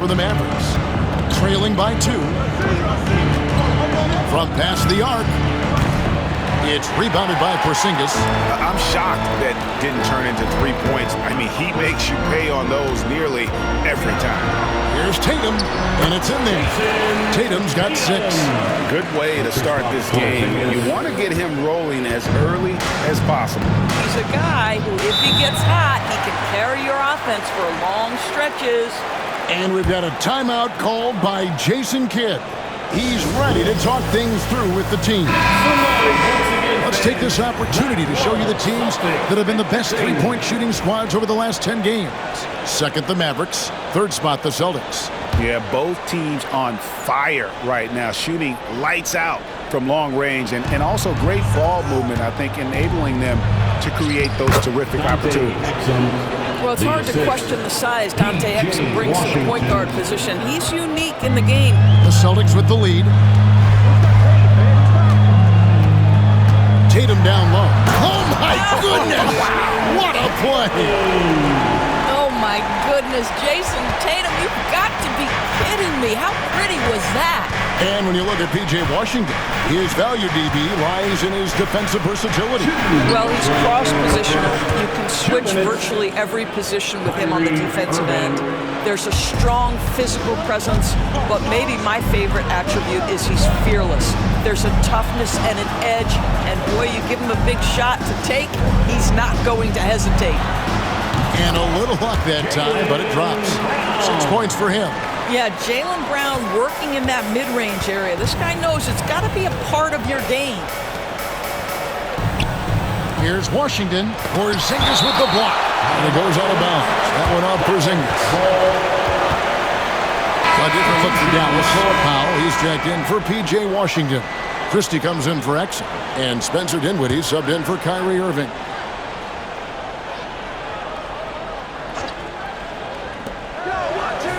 for the Mavericks. Trailing by 2. From past the arc. It's rebounded by Porzingis. I'm shocked that didn't turn into 3 points. I mean, he makes you pay on those nearly every time. Here's Tatum, and it's in there. Tatum's got 6. Good way to start this game. You want to get him rolling as early as possible. He's a guy who, if he gets hot, he can carry your offense for long stretches. And we've got a timeout called by Jason Kidd. He's ready to talk things through with the team. Let's take this opportunity to show you the teams that have been the best three-point shooting squads over the last 10 games. Second, the Mavericks. Third spot, the Celtics. Yeah, both teams on fire right now, shooting lights out from long range, and also great ball movement, I think, enabling them to create those terrific opportunities. Well, it's hard to question the size Dante Exum brings to the point guard position. He's unique in the game. The Celtics with the lead. Tatum down low. Oh, my goodness! What a play! Oh, my goodness. Jason Tatum, you've got to be kidding me. How pretty was that? And when you look at P.J. Washington, his value, DB, lies in his defensive versatility. Well, he's cross-positional. You can switch virtually every position with him on the defensive end. There's a strong physical presence, but maybe my favorite attribute is he's fearless. There's a toughness and an edge, and boy, you give him a big shot to take, he's not going to hesitate. And a little luck that time, but it drops. 6 points for him. Yeah, Jaylen Brown working in that mid-range area. This guy knows it's got to be a part of your game. Here's Washington. Porzingis with the block. And it goes out of bounds. That one off Porzingis. A different look for Dallas. Powell, he's checked in for P.J. Washington. Christie comes in for Exum. And Spencer Dinwiddie subbed in for Kyrie Irving.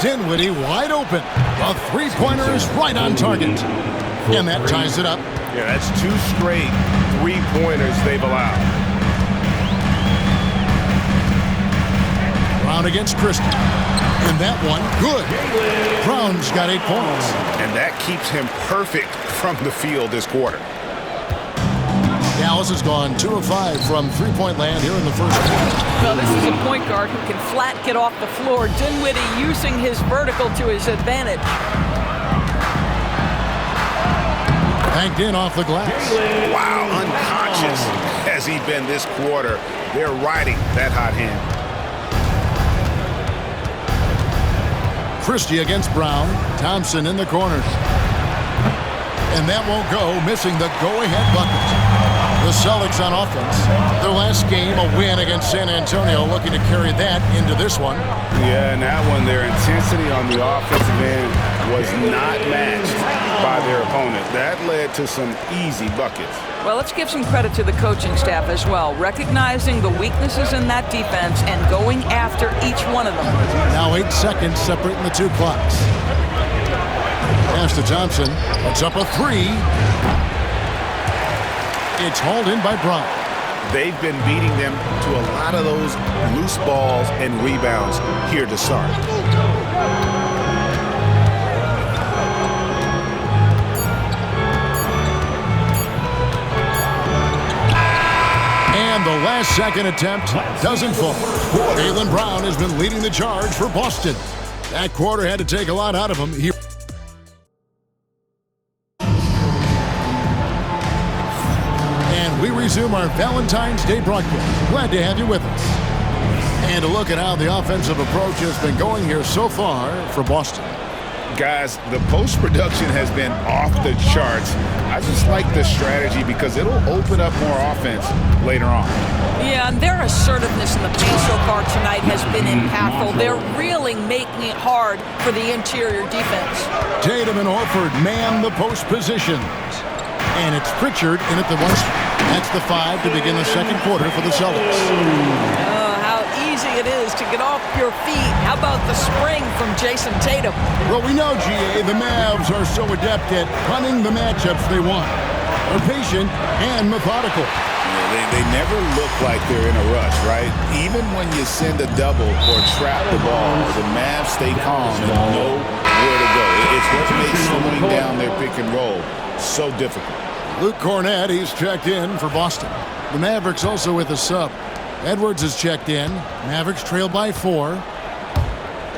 Dinwiddie wide open. A three-pointer is right on target. And that ties it up. Yeah, that's 2 straight three-pointers they've allowed. Brown against Christie. And that one, good. Brown's got 8 points. And that keeps him perfect from the field this quarter. Dallas has gone 2 of 5 from three-point land here in the first quarter. Well, this is a point guard who can flat get off the floor. Dinwiddie using his vertical to his advantage. Banked in off the glass. Wow, unconscious has he been this quarter. They're riding that hot hand. Christie against Brown. Thompson in the corner. And that won't go, missing the go-ahead bucket. The Celtics on offense. Their last game, a win against San Antonio, looking to carry that into this one. Yeah, and that one, their intensity on the offensive end was not matched by their opponent. That led to some easy buckets. Well, let's give some credit to the coaching staff as well, recognizing the weaknesses in that defense and going after each one of them. Now 8 seconds separating the 2 clocks. Pass to Thompson. Puts up a 3. It's hauled in by Brown. They've been beating them to a lot of those loose balls and rebounds here to start. And the last second attempt doesn't fall. Jaylen Brown has been leading the charge for Boston. That quarter had to take a lot out of him. We resume our Valentine's Day broadcast. Glad to have you with us. And a look at how the offensive approach has been going here so far for Boston. Guys, the post-production has been off the charts. I just like the strategy because it'll open up more offense later on. Yeah, and their assertiveness in the paint so far tonight has been impactful. They're really making it hard for the interior defense. Tatum and Horford man the post positions. And it's Pritchard in at the 1. That's the 5 to begin the second quarter for the Celtics. Oh, how easy it is to get off your feet. How about the spring from Jason Tatum? Well, we know, GA, the Mavs are so adept at punting the matchups they want. They're patient and methodical. They never look like they're in a rush, right? Even when you send a double or trap the ball, the Mavs stay calm and know where to go. It's what makes slowing down their pick and roll so difficult. Luke Cornett, he's checked in for Boston. The Mavericks also with a sub. Edwards is checked in. Mavericks trailed by 4.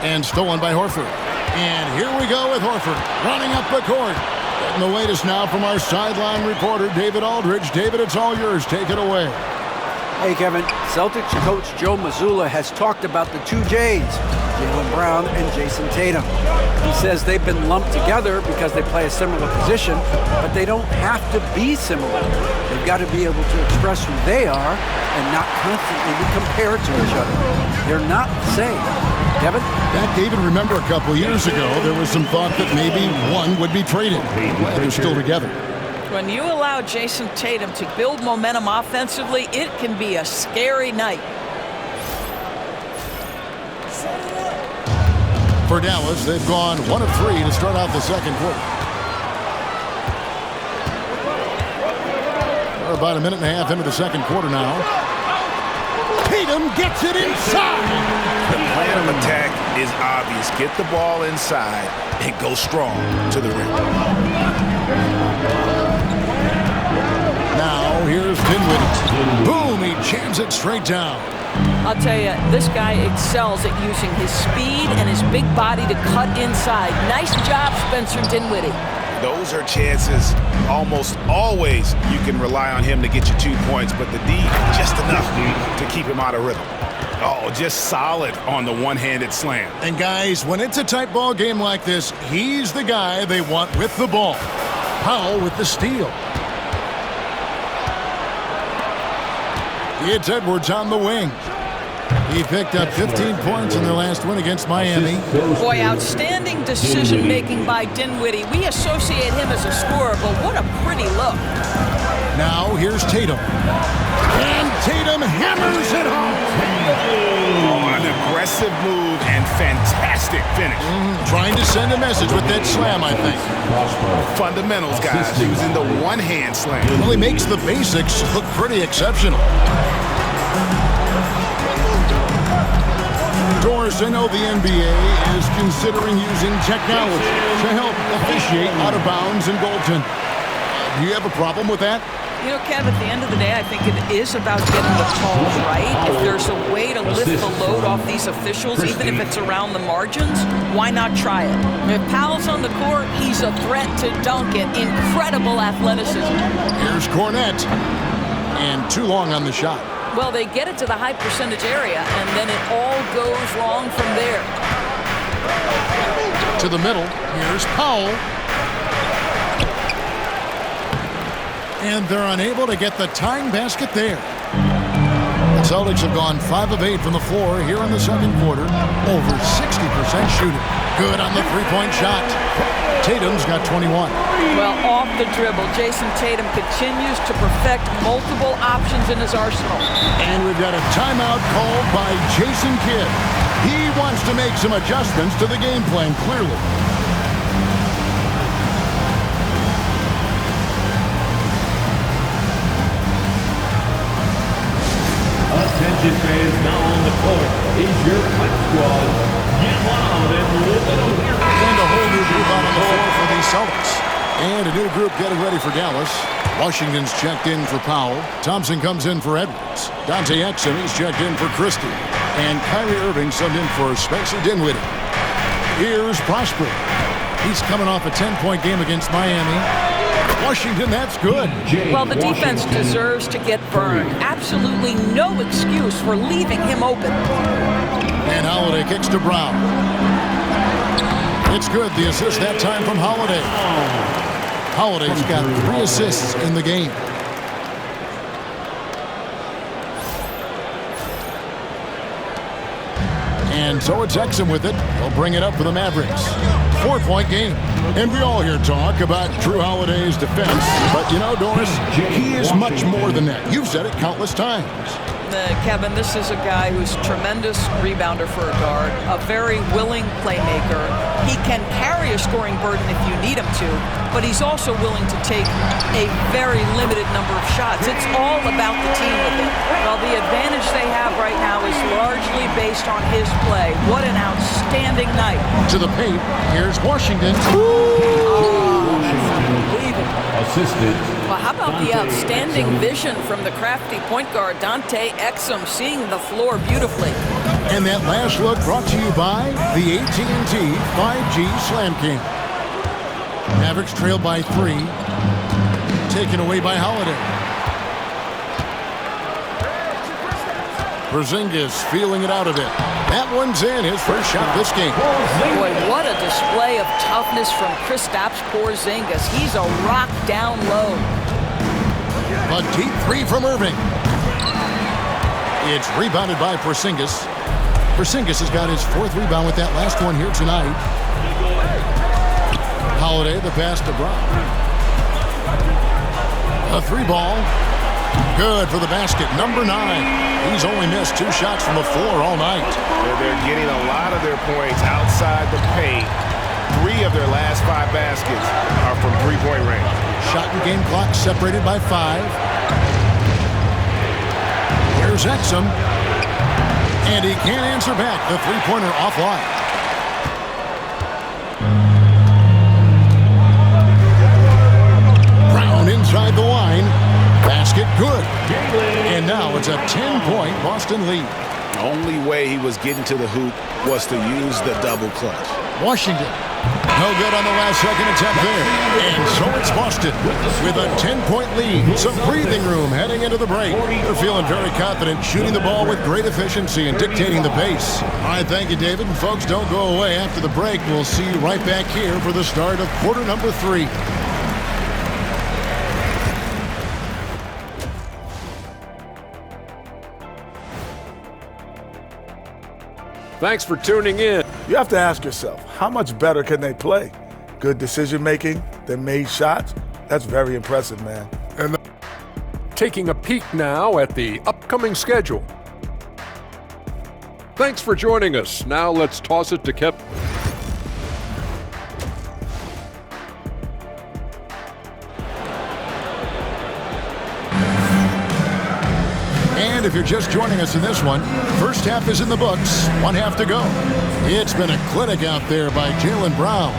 And stolen by Horford. And here we go with Horford running up the court. Getting the latest now from our sideline reporter, David Aldridge. David, it's all yours. Take it away. Hey, Kevin. Celtics coach Joe Mazzulla has talked about the two J's, Jaylen Brown and Jason Tatum. He says they've been lumped together because they play a similar position, but they don't have to be similar. They've got to be able to express who they are and not constantly be compared to each other. They're not the same. Kevin? That, David, remember a couple years ago, there was some thought that maybe one would be traded. They're still together. When you allow Jason Tatum to build momentum offensively, it can be a scary night. For Dallas, they've gone 1 of 3 to start out the second quarter. We're about a minute and a half into the second quarter now. Tatum gets it inside. The plan of attack is obvious. Get the ball inside and go strong to the rim. Now here's Dinwiddie. Boom, he jams it straight down. I'll tell you, this guy excels at using his speed and his big body to cut inside. Nice job, Spencer Dinwiddie. Those are chances almost always you can rely on him to get you 2 points, but the D just enough to keep him out of rhythm. Oh, just solid on the one-handed slam. And guys, when it's a tight ball game like this, he's the guy they want with the ball. Powell with the steal. It's Edwards on the wing. He picked up 15 points in their last win against Miami. Boy, outstanding decision-making by Dinwiddie. We associate him as a scorer, but what a pretty look. Now here's Tatum. And Tatum hammers it home. Oh, an aggressive move and fantastic finish. Trying to send a message with that slam, I think. Fundamentals, guys, using the one-hand slam. Well, he makes the basics look pretty exceptional. Doris, I know the NBA is considering using technology to help officiate out of bounds and goaltending. Do you have a problem with that? You know, Kev, at the end of the day, I think it is about getting the calls right. If there's a way to lift the load off these officials, even if it's around the margins, why not try it? If Powell's on the court, he's a threat to dunk it. Incredible athleticism. Here's Cornett. And too long on the shot. Well, they get it to the high percentage area, and then it all goes wrong from there. To the middle. Here's Powell. And they're unable to get the tying basket there. The Celtics have gone 5 of 8 from the floor here in the second quarter. Over 60% shooting. Good on the three-point shot. Tatum's got 21. Well, off the dribble, Jason Tatum continues to perfect multiple options in his arsenal. And we've got a timeout called by Jason Kidd. He wants to make some adjustments to the game plan, clearly. Attention fans, now on the court is your Pipe Squad. Get loud and live it over. And a whole new group out on the floor for the Celtics. And a new group getting ready for Dallas. Washington's checked in for Powell. Thompson comes in for Edwards. Dante Exum, he's checked in for Christie. And Kyrie Irving subbed in for Spencer Dinwiddie. Here's Prosper. He's coming off a 10-point game against Miami. Washington, that's good. Well, the defense deserves to get burned. Absolutely no excuse for leaving him open. And Holiday kicks to Brown. It's good. The assist that time from Holiday. Holiday's got 3 assists in the game. And so it's Exum with it. They'll bring it up for the Mavericks. 4-point game. And we all hear talk about Drew Holiday's defense. But you know, Doris, he is much more than that. You've said it countless times. Kevin, this is a guy who's a tremendous rebounder for a guard, a very willing playmaker. He can carry a scoring burden if you need him to, but he's also willing to take a very limited number of shots. It's all about the team with him. Well, the advantage they have right now is largely based on his play. What an outstanding night. To the paint, here's Washington. Assistant. Well, how about the outstanding vision from the crafty point guard, Dante Exum, seeing the floor beautifully. And that last look brought to you by the AT&T 5G Slam King. Mavericks trailed by 3. Taken away by Holiday. Porzingis feeling it out a bit. That one's in, his first shot this game. Boy, what a display of toughness from Kristaps Porzingis. He's a rock down low. A deep 3 from Irving. It's rebounded by Porzingis. Porzingis has got his 4th rebound with that last one here tonight. Holiday, the pass to Brown. A 3-ball. Good for the basket, number 9. He's only missed 2 shots from the floor all night. They're getting a lot of their points outside the paint. 3 of their last 5 baskets are from three-point range. Shot and game clock separated by 5. Here's Exum. And he can't answer back. The three-pointer offline. Brown inside the line. Basket good. And now it's a 10-point Boston lead. The only way he was getting to the hoop was to use the double clutch. Washington. No good on the last second attempt there. And so it's Boston with a 10-point lead. Some breathing room heading into the break. They're feeling very confident, shooting the ball with great efficiency and dictating the pace. All right, thank you, David. And folks, don't go away. After the break, we'll see you right back here for the start of quarter number 3. Thanks for tuning in. You have to ask yourself, how much better can they play? Good decision-making, they made shots. That's very impressive, man. And taking a peek now at the upcoming schedule. Thanks for joining us. Now let's toss it to Kevin. And if you're just joining us in this one, first half is in the books. 1 half to go. It's been a clinic out there by Jaylen Brown.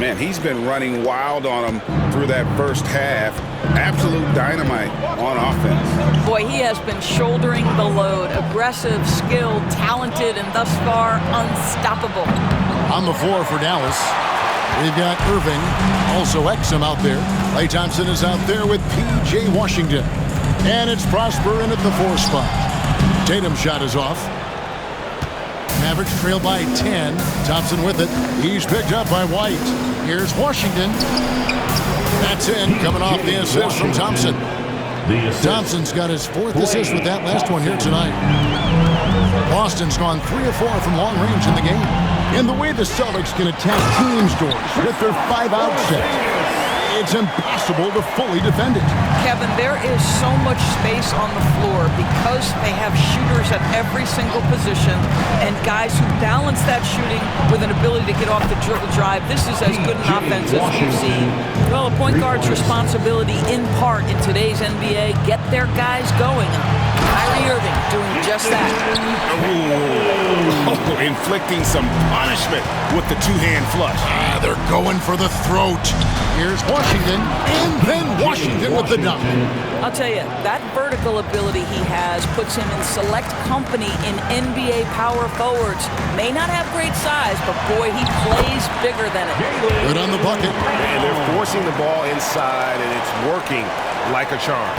Man, he's been running wild on him through that first half. Absolute dynamite on offense. Boy, he has been shouldering the load. Aggressive, skilled, talented, and thus far unstoppable. On the floor for Dallas, we've got Irving, also Exum out there. Klay Thompson is out there with P.J. Washington. And it's Prosper in at the 4 spot. Tatum's shot is off. Mavericks trail by 10. Thompson with it. He's picked up by White. Here's Washington. That's in, coming off the assist from Thompson. Thompson's got his 4th assist with that last one here tonight. Boston's gone 3 of 4 from long range in the game. And the way the Celtics can attack teams' doors with their 5-out set, it's impossible to fully defend it. Kevin, there is so much space on the floor because they have shooters at every single position and guys who balance that shooting with an ability to get off the dribble drive. This is as good an offense as we've seen. Well, a point guard's responsibility in part in today's NBA, get their guys going. Kyrie Irving doing just that. Oh, inflicting some punishment with the 2-hand flush. They're going for the throat. Here's Washington, and then Washington with the dunk. I'll tell you, that vertical ability he has puts him in select company in NBA power forwards. May not have great size, but boy, he plays bigger than it. Good on the bucket. And they're forcing the ball inside, and it's working like a charm.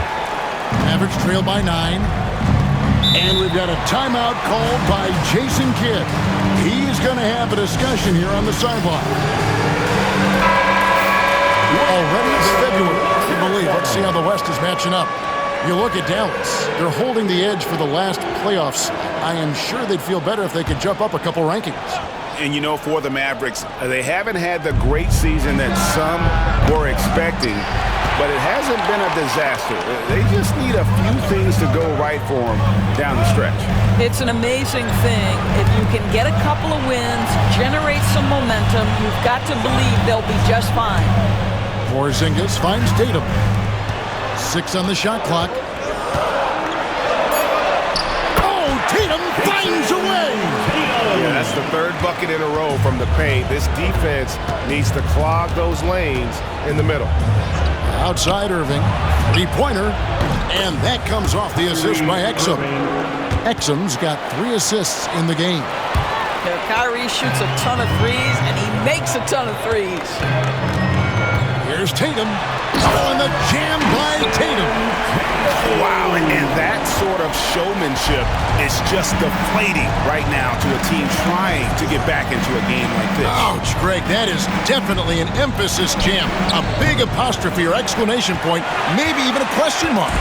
Mavericks trail by 9. And we've got a timeout called by Jason Kidd. He's going to have a discussion here on the sideline. Already it's February. Can you believe? Let's see how the West is matching up. You look at Dallas. They're holding the edge for the last playoffs. I am sure they'd feel better if they could jump up a couple rankings. And, you know, for the Mavericks, they haven't had the great season that some were expecting. but it hasn't been a disaster. They just need a few things to go right for them down the stretch. It's an amazing thing. If you can get a couple of wins, generate some momentum, you've got to believe they'll be just fine. Porzingis finds Tatum. 6 on the shot clock. Oh, Tatum finds a way! Yeah, that's the third bucket in a row from the paint. This defense needs to clog those lanes in the middle. Outside Irving. 3-pointer. And that comes off the assist by Exum. Exum's got 3 assists in the game. Kyrie shoots a ton of threes, and he makes a ton of threes. Here's Tatum. Oh, and the jam by Tatum. Wow, and that sort of showmanship is just deflating right now to a team trying to get back into a game like this. Ouch, Greg, that is definitely an emphasis jam. A big apostrophe or exclamation point, maybe even a question mark.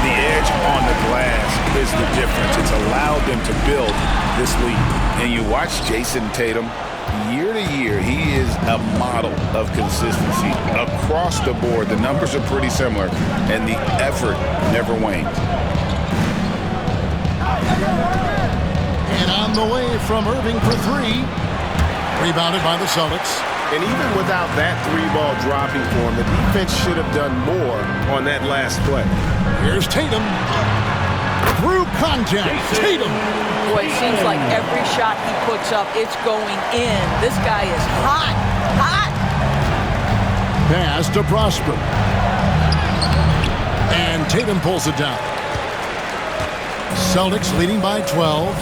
The edge on the glass is the difference. It's allowed them to build this lead. And you watch Jason Tatum. Year to year, he is a model of consistency across the board. The numbers are pretty similar, and the effort never wanes. And on the way from Irving for 3. Rebounded by the Celtics. And even without that 3-ball dropping for him, the defense should have done more on that last play. Here's Tatum. Through contact, Tatum. Boy, it seems like every shot he puts up, it's going in. This guy is hot, hot. Pass to Prosper. And Tatum pulls it down. Celtics leading by 12.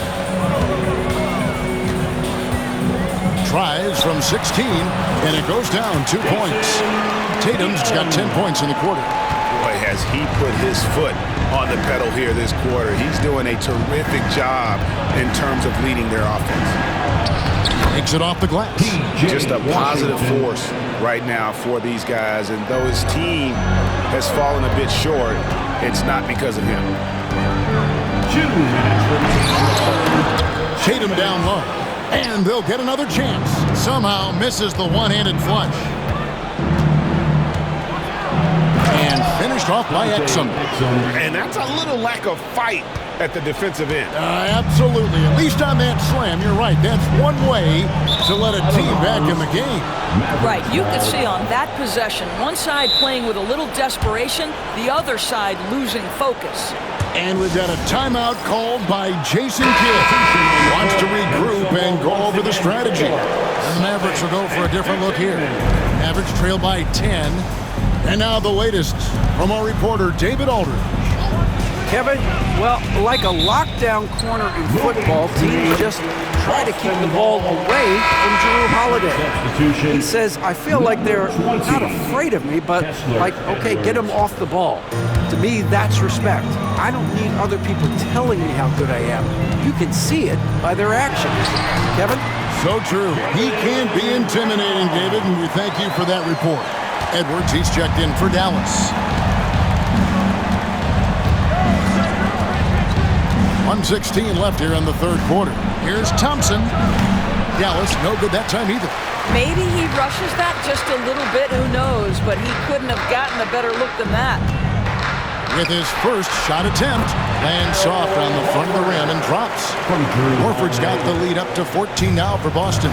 Tries from 16, and it goes down 2 points. Tatum's got 10 points in the quarter. Boy, has he put his foot on the pedal here this quarter. He's doing a terrific job in terms of leading their offense. Takes it off the glass. Just a positive force right now for these guys. And though his team has fallen a bit short, it's not because of him. Tatum down low. And they'll get another chance. Somehow misses the one-handed flush. And finished off by Exum. And that's a little lack of fight at the defensive end. Absolutely. At least on that slam, you're right. That's one way to let a team back in the game. Right. You could see on that possession, one side playing with a little desperation, the other side losing focus. And we've got a timeout called by Jason Kidd. Wants to regroup and go over the strategy. And the Mavericks will go for a different look here. Mavericks trail by 10. And now the latest from our reporter, David Aldridge. Kevin, well, like a lockdown corner in football, teams just try to keep the ball away from Jrue Holiday. He says, I feel like they're not afraid of me, but like, okay, get them off the ball. To me, that's respect. I don't need other people telling me how good I am. You can see it by their actions. Kevin? So true. He can be intimidating, David, and we thank you for that report. Edwards, he's checked in for Dallas. 1:16 left here in the third quarter. Here's Thompson. Dallas, no good that time either. Maybe he rushes that just a little bit, who knows, but he couldn't have gotten a better look than that. With his first shot attempt, lands soft on the front of the rim and drops. Horford's got the lead up to 14 now for Boston.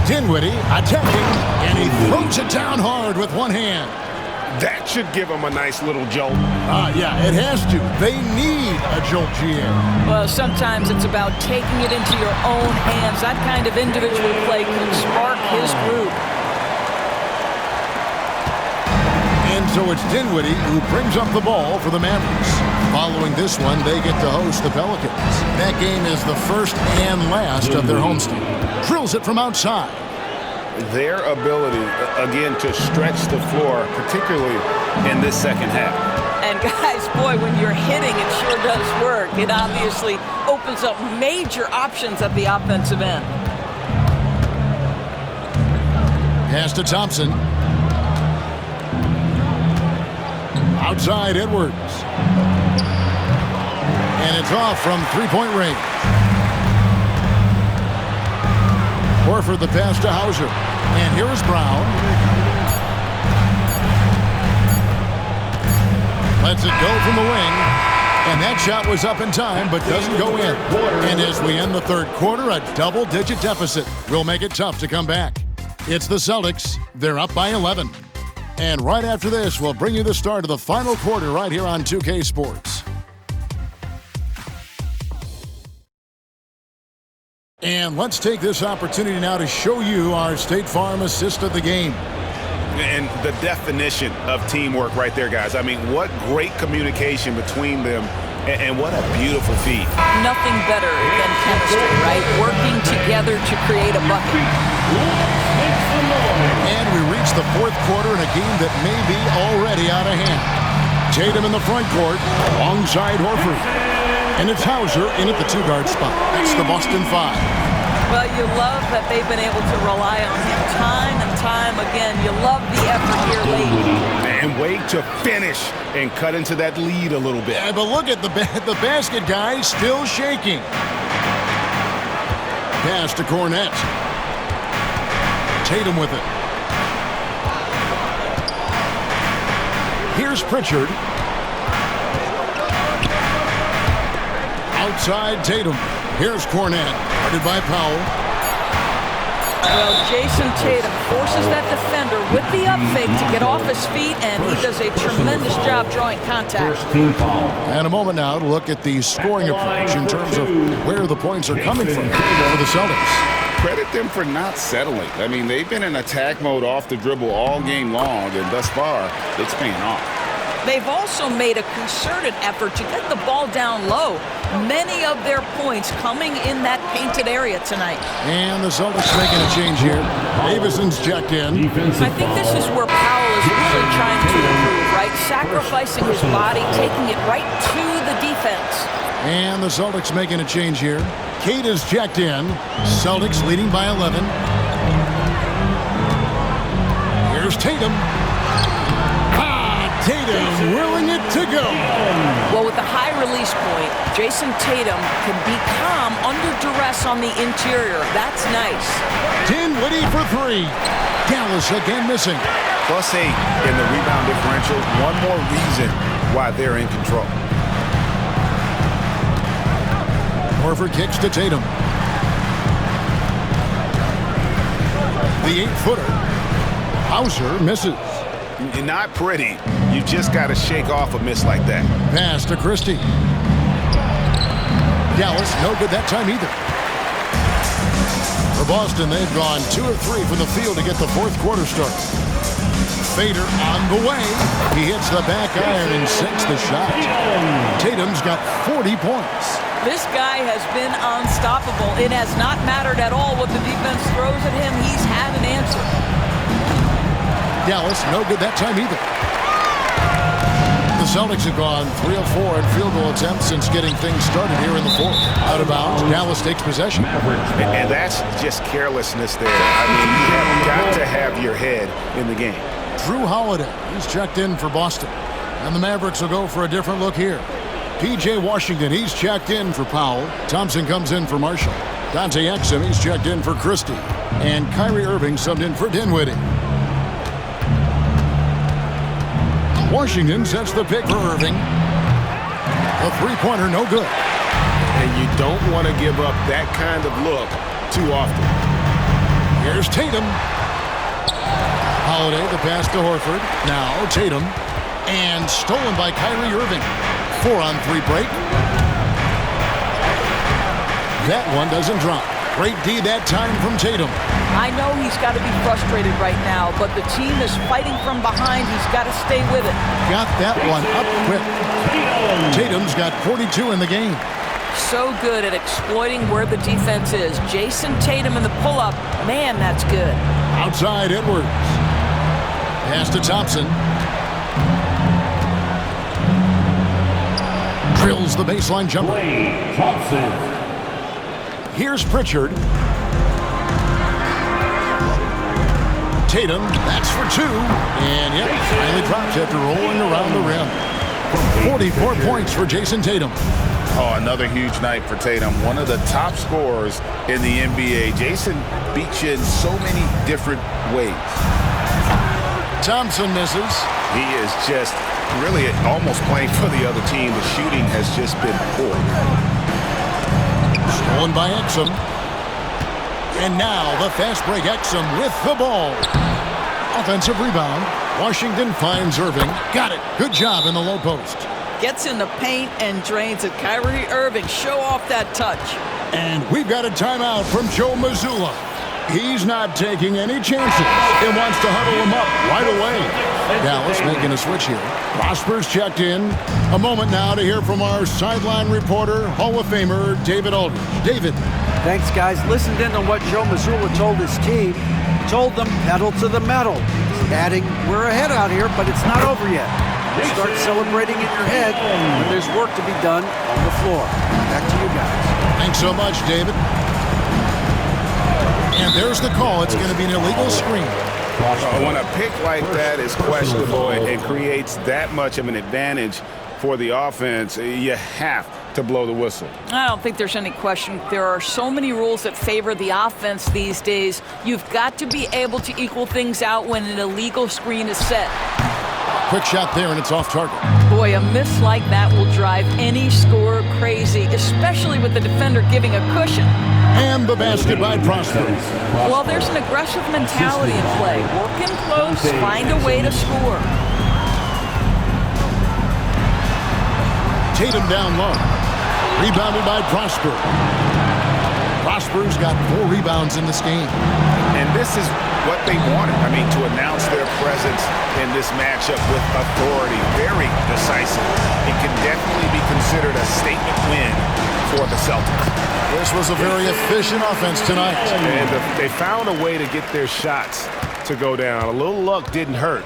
Dinwiddie attacking, and he throws it down hard with one hand. That should give them a nice little jolt. Yeah, it has to. They need a jolt, GM. Well, sometimes it's about taking it into your own hands. That kind of individual play can spark his group. And so it's Dinwiddie who brings up the ball for the Mavericks. Following this one, they get to host the Pelicans. That game is the first and last of their homestand. Drills it from outside. Their ability, again, to stretch the floor, particularly in this second half. And guys, boy, when you're hitting, it sure does work. It obviously opens up major options at the offensive end. Pass to Thompson. Outside Edwards. And it's off from three-point range. Horford the pass to Hauser. And here is Brown. Lets it go from the wing. And that shot was up in time, but doesn't go in. And as we end the third quarter, a double-digit deficit will make it tough to come back. It's the Celtics. They're up by 11. And right after this, we'll bring you the start of the final quarter right here on 2K Sports. And let's take this opportunity now to show you our State Farm assist of the game. And the definition of teamwork right there, guys. I mean, what great communication between them, and what a beautiful feat. Nothing better than chemistry, right? Working together to create a bucket. And we reach the fourth quarter in a game that may be already out of hand. Tatum in the front court, alongside Horford. And it's Hauser in at the two-guard spot. That's the Boston Five. Well, you love that they've been able to rely on him time and time again. You love the effort here late. And wait to finish and cut into that lead a little bit. Yeah, but look at the basket guy still shaking. Pass to Cornette. Tatum with it. Here's Pritchard. Outside Tatum. Here's Cornette. Guarded by Powell. Well, Jason Tatum forces that defender with the up fake to get off his feet, and he does a tremendous job drawing contact. And a moment now to look at the scoring approach in terms of where the points are coming from for the Celtics. Credit them for not settling. I mean, they've been in attack mode off the dribble all game long, and thus far, it's paying off. They've also made a concerted effort to get the ball down low. Many of their points coming in that painted area tonight. And the Celtics making a change here. Davison's checked in. I think this is where Powell is really trying to improve, right? Sacrificing his body, taking it right to the defense. And the Celtics making a change here. Kate is checked in. Celtics leading by 11. Here's Tatum. Tatum willing it to go. Well, with the high release point, Jason Tatum can be calm under duress on the interior. That's nice. Dinwiddie for three. Dallas again missing. +8 in the rebound differential. One more reason why they're in control. Horford kicks to Tatum. The 8-footer. Hauser misses. Not pretty. You just got to shake off a miss like that. Pass to Christie. Dallas, no good that time either. For Boston, they've gone 2 of 3 from the field to get the fourth quarter start. Fader on the way. He hits the back iron and sinks the shot. Tatum's got 40 points. This guy has been unstoppable. It has not mattered at all what the defense throws at him. He's had an answer. Dallas, no good that time either. The Celtics have gone 3 of 4 in field goal attempts since getting things started here in the fourth. Out of bounds, Dallas takes possession. And that's just carelessness there. I mean, you have got to have your head in the game. Drew Holiday, he's checked in for Boston. And the Mavericks will go for a different look here. P.J. Washington, he's checked in for Powell. Thompson comes in for Marshall. Dante Exum, he's checked in for Christie. And Kyrie Irving subbed in for Dinwiddie. Washington sets the pick for Irving. A three-pointer, no good. And you don't want to give up that kind of look too often. Here's Tatum. Holiday, the pass to Horford. Now Tatum. And stolen by Kyrie Irving. 4-on-3 break. That one doesn't drop. Great D that time from Tatum. I know he's got to be frustrated right now, but the team is fighting from behind. He's got to stay with it. Got that one up quick. Tatum's got 42 in the game. So good at exploiting where the defense is. Jason Tatum in the pull-up. Man, that's good. Outside Edwards. Pass to Thompson. Drills the baseline jumper. Here's Pritchard. Tatum, that's for 2. And yep, finally drops after rolling around the rim. 44 points for Jason Tatum. Oh, another huge night for Tatum. One of the top scorers in the NBA. Jason beat you in so many different ways. Thompson misses. He is just really almost playing for the other team. The shooting has just been poor. Stolen by Exum. And now the fast break. Exum with the ball. Offensive rebound. Washington finds Irving. Got it. Good job in the low post. Gets in the paint and drains it. Kyrie Irving, show off that touch. And we've got a timeout from Joe Mazzulla. He's not taking any chances. He wants to huddle him up right away. Dallas making a switch here. Prosper's checked in. A moment now to hear from our sideline reporter, Hall of Famer David Aldridge. David. Thanks, guys. Listened in on what Joe Mazzulla told his team. Told them pedal to the metal. Adding, we're ahead out here, but it's not over yet. Start celebrating in your head when there's work to be done on the floor. Back to you guys. Thanks so much, David. And there's the call. It's going to be an illegal screen. When a pick like that is questionable and creates that much of an advantage for the offense, you have to blow the whistle. I don't think there's any question. There are so many rules that favor the offense these days. You've got to be able to equal things out when an illegal screen is set. Quick shot there, and it's off target. Boy, a miss like that will drive any scorer crazy, especially with the defender giving a cushion. And the basket by Prosper. Well, there's an aggressive mentality in play. Work in close, find a way to score. Tatum down low. Rebounded by Prosper. Prosper's got 4 rebounds in this game. And this is what they wanted. I mean, to announce their presence in this matchup with authority, very decisive. It can definitely be considered a statement win for the Celtics. This was a very efficient offense tonight. And they found a way to get their shots to go down. A little luck didn't hurt.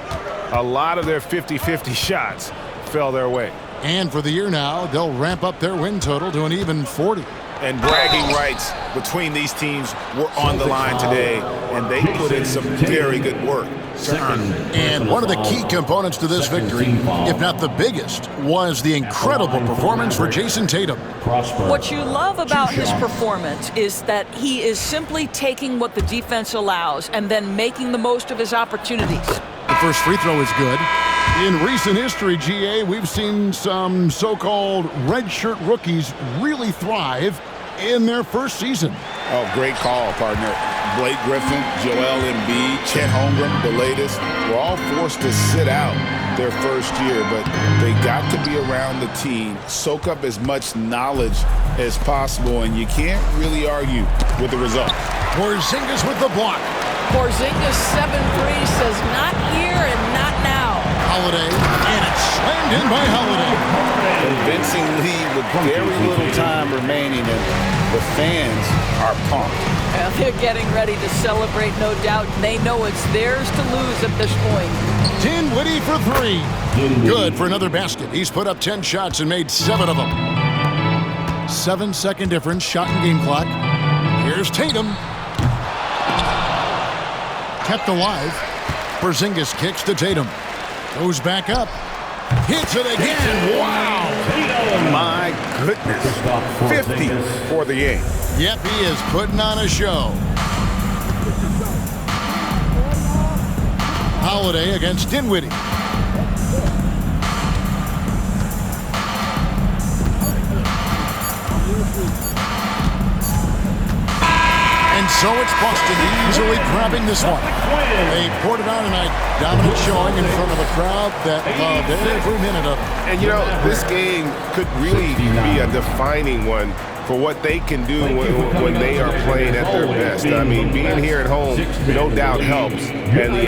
A lot of their 50-50 shots fell their way. And for the year now, they'll ramp up their win total to an even 40. And bragging rights between these teams were on the line today, and they put in some very good work to earn it. And one of the key components to this victory, if not the biggest, was the incredible performance for Jason Tatum. What you love about his performance is that he is simply taking what the defense allows and then making the most of his opportunities. The first free throw is good. In recent history, GA, we've seen some so-called redshirt rookies really thrive in their first season. Oh, great call, partner. Blake Griffin, Joel Embiid, Chet Holmgren, the latest, were all forced to sit out their first year, but they got to be around the team, soak up as much knowledge as possible, and you can't really argue with the result. Porzingis with the block. Porzingis 7-3 says not here and not now. Holiday, and it's slammed in by Holiday. Convincing lead with very little time remaining, and the fans are pumped. Well, they're getting ready to celebrate, no doubt. They know it's theirs to lose at this point. Dinwiddie for 3. Good for another basket. He's put up 10 shots and made 7 of them. 7-second difference, shot and game clock. Here's Tatum. Kept alive. Porzingis kicks to Tatum. Goes back up. Hits it again. Wow. My goodness. 50 for the game. Yep, he is putting on a show. Holiday against Dinwiddie. And so it's Boston easily grabbing this one. They poured it on tonight. Dominant showing in front of a crowd that loved every minute of it. And, you know, this game could really be a defining one for what they can do when they are playing at their best. I mean, being here at home no doubt helps. And the